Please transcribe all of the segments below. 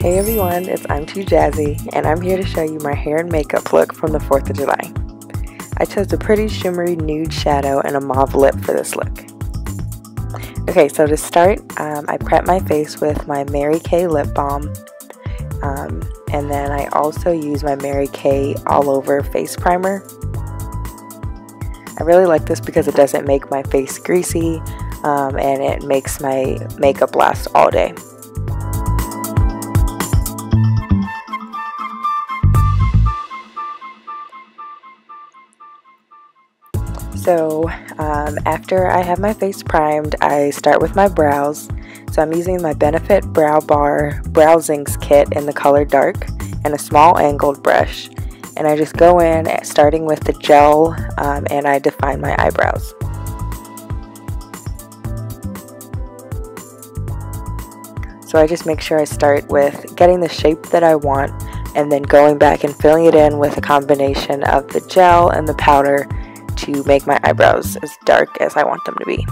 Hey everyone, it's IM2JAZZY, and I'm here to show you my hair and makeup look from the 4th of July. I chose a pretty shimmery nude shadow and a mauve lip for this look. Okay, so to start, I prep my face with my Mary Kay lip balm, and then I also use my Mary Kay all over face primer. I really like this because it doesn't make my face greasy, and it makes my makeup last all day. So after I have my face primed, I start with my brows. So I'm using my Benefit Brow Bar Brow Zings kit in the color dark and a small angled brush. And I just go in starting with the gel and I define my eyebrows. So I just make sure I start with getting the shape that I want and then going back and filling it in with a combination of the gel and the powder to make my eyebrows as dark as I want them to be.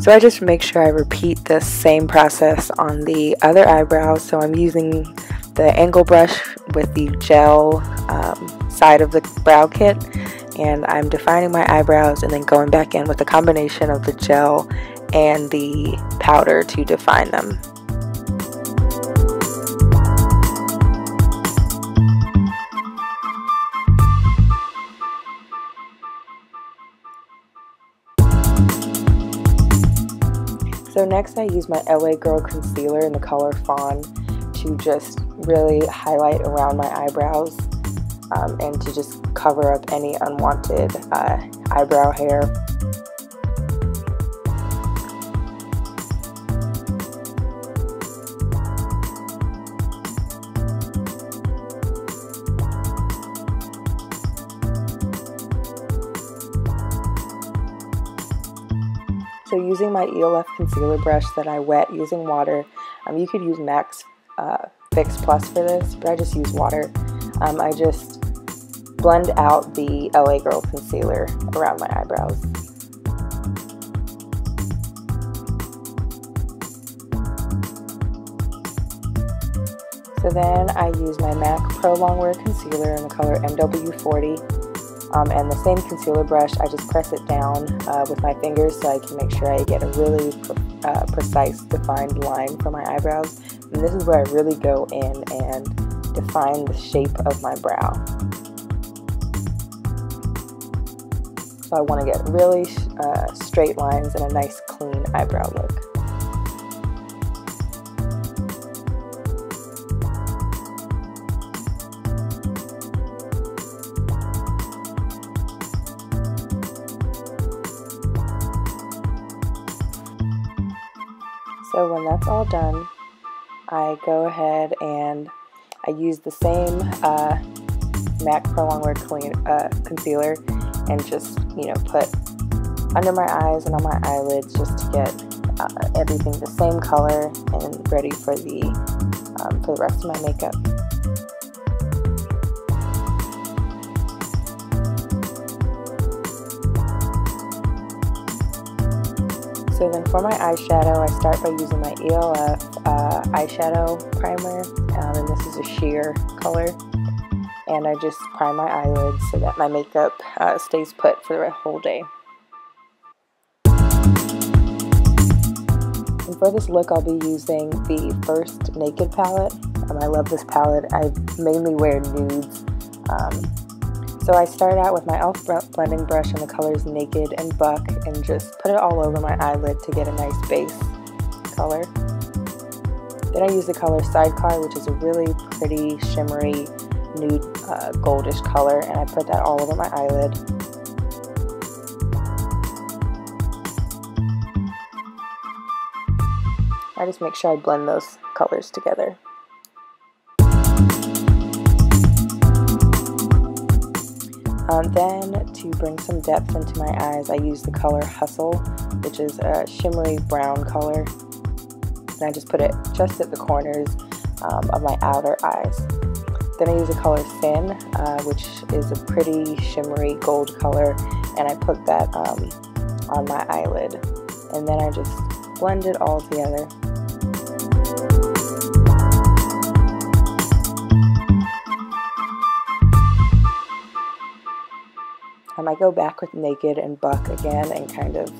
So I just make sure I repeat this same process on the other eyebrows. So I'm using the angle brush with the gel side of the brow kit, and I'm defining my eyebrows and then going back in with a combination of the gel and the powder to define them. So next I use my LA Girl concealer in the color Fawn to just really highlight around my eyebrows and to just cover up any unwanted eyebrow hair. So using my ELF concealer brush that I wet using water, you could use Max Fix Plus for this, but I just use water. I just blend out the LA Girl concealer around my eyebrows. So then I use my MAC Pro Longwear concealer in the color MW40. And the same concealer brush, I just press it down with my fingers so I can make sure I get a really precise defined line for my eyebrows. And this is where I really go in and define the shape of my brow. So I want to get really straight lines and a nice clean eyebrow look. So when that's all done, I go ahead and I use the same MAC Pro Longwear concealer and just, put under my eyes and on my eyelids just to get everything the same color and ready for the rest of my makeup. So then for my eyeshadow, I start by using my ELF eyeshadow primer, and this is a sheer color, and I just prime my eyelids so that my makeup stays put for the whole day. And for this look, I'll be using the First Naked palette. I love this palette. I mainly wear nudes. So I start out with my e.l.f. blending brush in the colors Naked and Buck and just put it all over my eyelid to get a nice base color. Then I use the color Sidecar, which is a really pretty shimmery nude goldish color, and I put that all over my eyelid. I just make sure I blend those colors together. Then to bring some depth into my eyes, I use the color Hustle, which is a shimmery brown color, and I just put it just at the corners of my outer eyes. Then I use the color Thin, which is a pretty shimmery gold color, and I put that on my eyelid. And then I just blend it all together. I go back with Naked and Buck again and kind of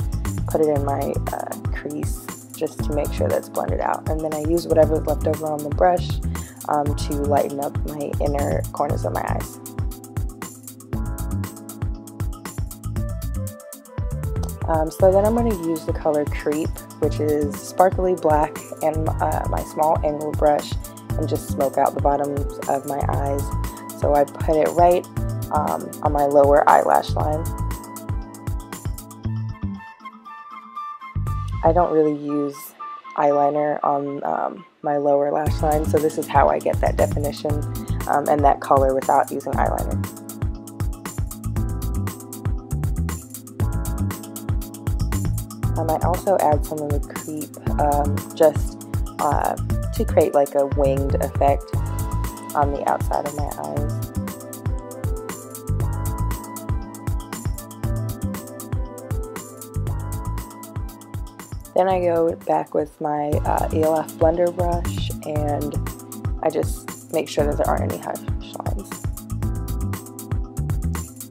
put it in my crease just to make sure that's blended out. And then I use whatever's left over on the brush to lighten up my inner corners of my eyes. So then I'm going to use the color Creep, which is sparkly black, and my small angled brush, and just smoke out the bottoms of my eyes. So I put it right on my lower eyelash line. I don't really use eyeliner on my lower lash line, so this is how I get that definition and that color without using eyeliner. I might also add some of the Creep just to create like a winged effect on the outside of my eyes. Then I go back with my ELF blender brush and I just make sure that there aren't any harsh lines.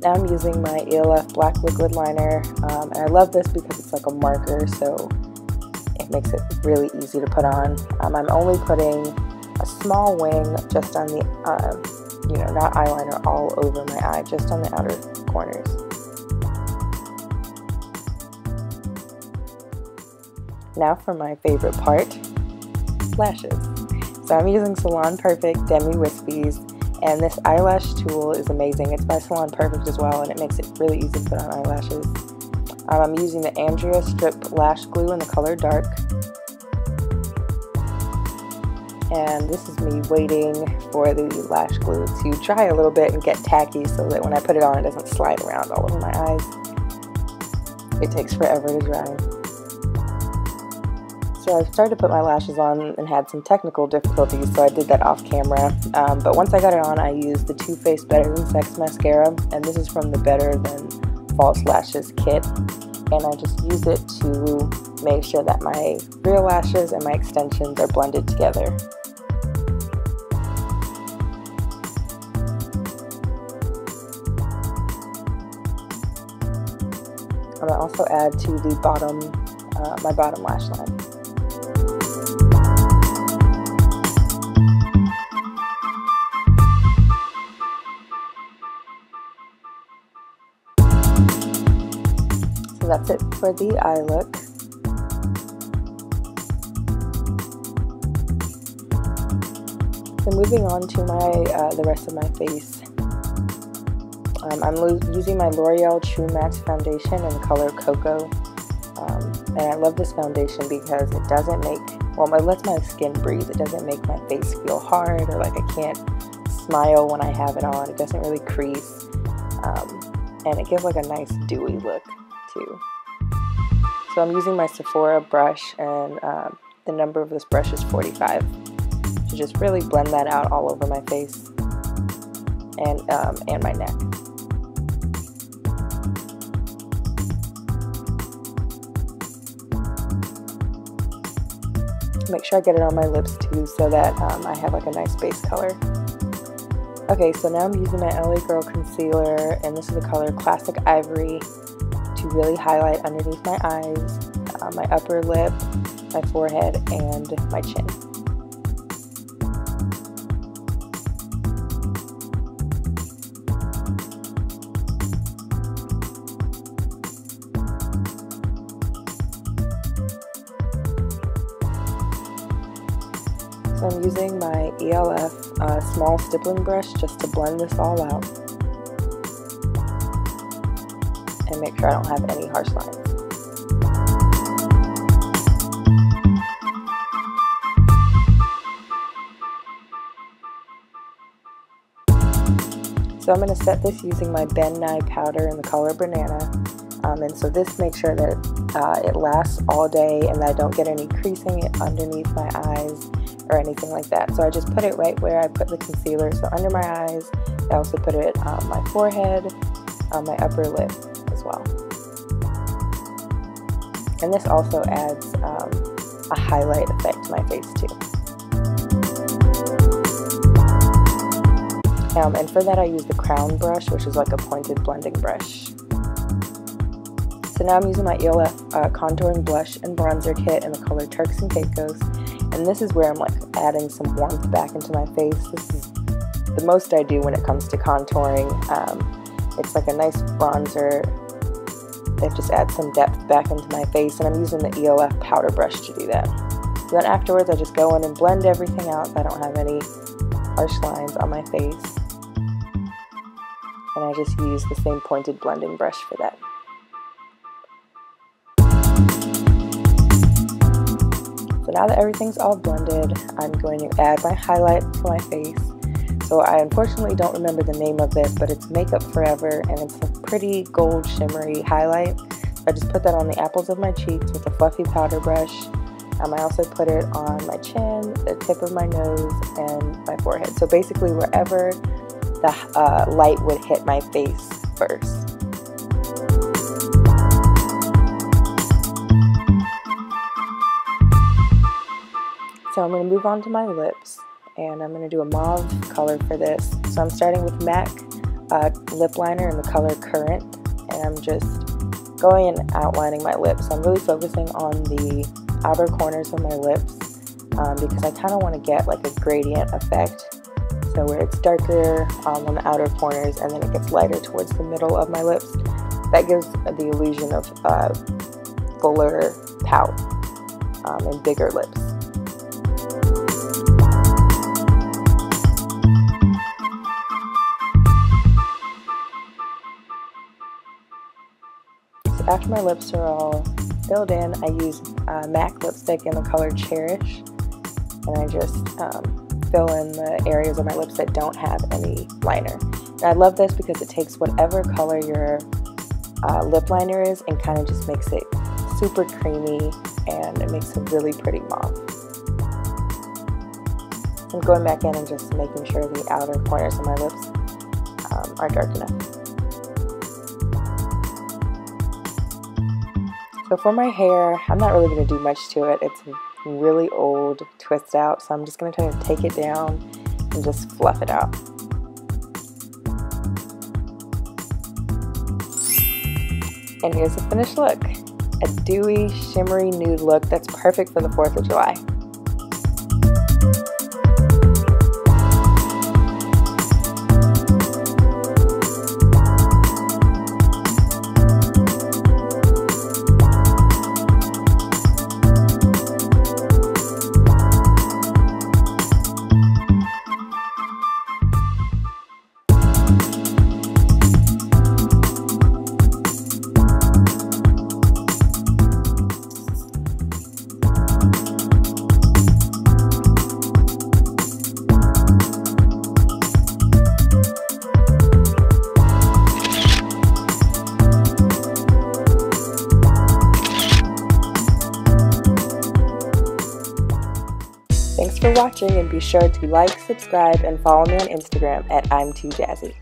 Now I'm using my ELF black liquid liner, and I love this because it's like a marker, so it makes it really easy to put on. I'm only putting a small wing just on the, you know, not eyeliner all over my eye, just on the outer corners. Now for my favorite part, lashes. So I'm using Salon Perfect Demi Wispies, and this eyelash tool is amazing. It's by Salon Perfect as well, and it makes it really easy to put on eyelashes. I'm using the Andrea Strip Lash Glue in the color Dark. And this is me waiting for the lash glue to dry a little bit and get tacky so that when I put it on, it doesn't slide around all over my eyes. It takes forever to dry. So I started to put my lashes on and had some technical difficulties, so I did that off camera. But once I got it on, I used the Too Faced Better Than Sex mascara, and this is from the Better Than False Lashes kit. And I just use it to make sure that my real lashes and my extensions are blended together. I'm going to also add to the bottom, my bottom lash line. So that's it for the eye look. So moving on to my the rest of my face. I'm using my Loreal True Max foundation in the color Cocoa. And I love this foundation because it doesn't make, well, it lets my skin breathe. It doesn't make my face feel hard or like I can't smile when I have it on. It doesn't really crease. And it gives like a nice dewy look too. So I'm using my Sephora brush, and the number of this brush is 45. To just really blend that out all over my face and my neck. Make sure I get it on my lips too, so that I have like a nice base color. Okay, so now I'm using my LA Girl concealer, and this is the color Classic Ivory, to really highlight underneath my eyes, my upper lip, my forehead, and my chin. So I'm using my ELF small stippling brush just to blend this all out and make sure I don't have any harsh lines. So I'm going to set this using my Ben Nye powder in the color Banana. And so this makes sure that it lasts all day and that I don't get any creasing underneath my eyes. or anything like that. So I just put it right where I put the concealer, so under my eyes. I also put it on my forehead, on my upper lip as well. And this also adds a highlight effect to my face too. And for that I use the Crown brush, which is like a pointed blending brush. So now I'm using my ELF contouring blush and bronzer kit in the color Turks and Cacaos. And this is where I'm like adding some warmth back into my face. This is the most I do when it comes to contouring. It's like a nice bronzer that just adds some depth back into my face, and I'm using the ELF powder brush to do that. So then afterwards I just go in and blend everything out so I don't have any harsh lines on my face. And I just use the same pointed blending brush for that. So now that everything's all blended, I'm going to add my highlight for my face. So I unfortunately don't remember the name of this, but it's Makeup Forever, and it's a pretty gold shimmery highlight. I just put that on the apples of my cheeks with a fluffy powder brush. I also put it on my chin, the tip of my nose, and my forehead. So basically wherever the light would hit my face first. So I'm going to move on to my lips, and I'm going to do a mauve color for this. So I'm starting with MAC lip liner in the color Current, and I'm just going and outlining my lips. I'm really focusing on the outer corners of my lips because I kind of want to get like a gradient effect. So where it's darker on the outer corners and then it gets lighter towards the middle of my lips. That gives the illusion of fuller pout and bigger lips. So after my lips are all filled in, I use MAC lipstick in the color Cherish, and I just fill in the areas of my lips that don't have any liner. And I love this because it takes whatever color your lip liner is and kind of just makes it super creamy, and it makes a really pretty mauve. I'm going back in and just making sure the outer corners of my lips are dark enough. So for my hair, I'm not really going to do much to it. It's really old, twist out, so I'm just going to try to take it down and just fluff it out. And here's the finished look. A dewy, shimmery nude look that's perfect for the 4th of July. Thanks for watching, and be sure to like, subscribe, and follow me on Instagram at IM2JAZZY.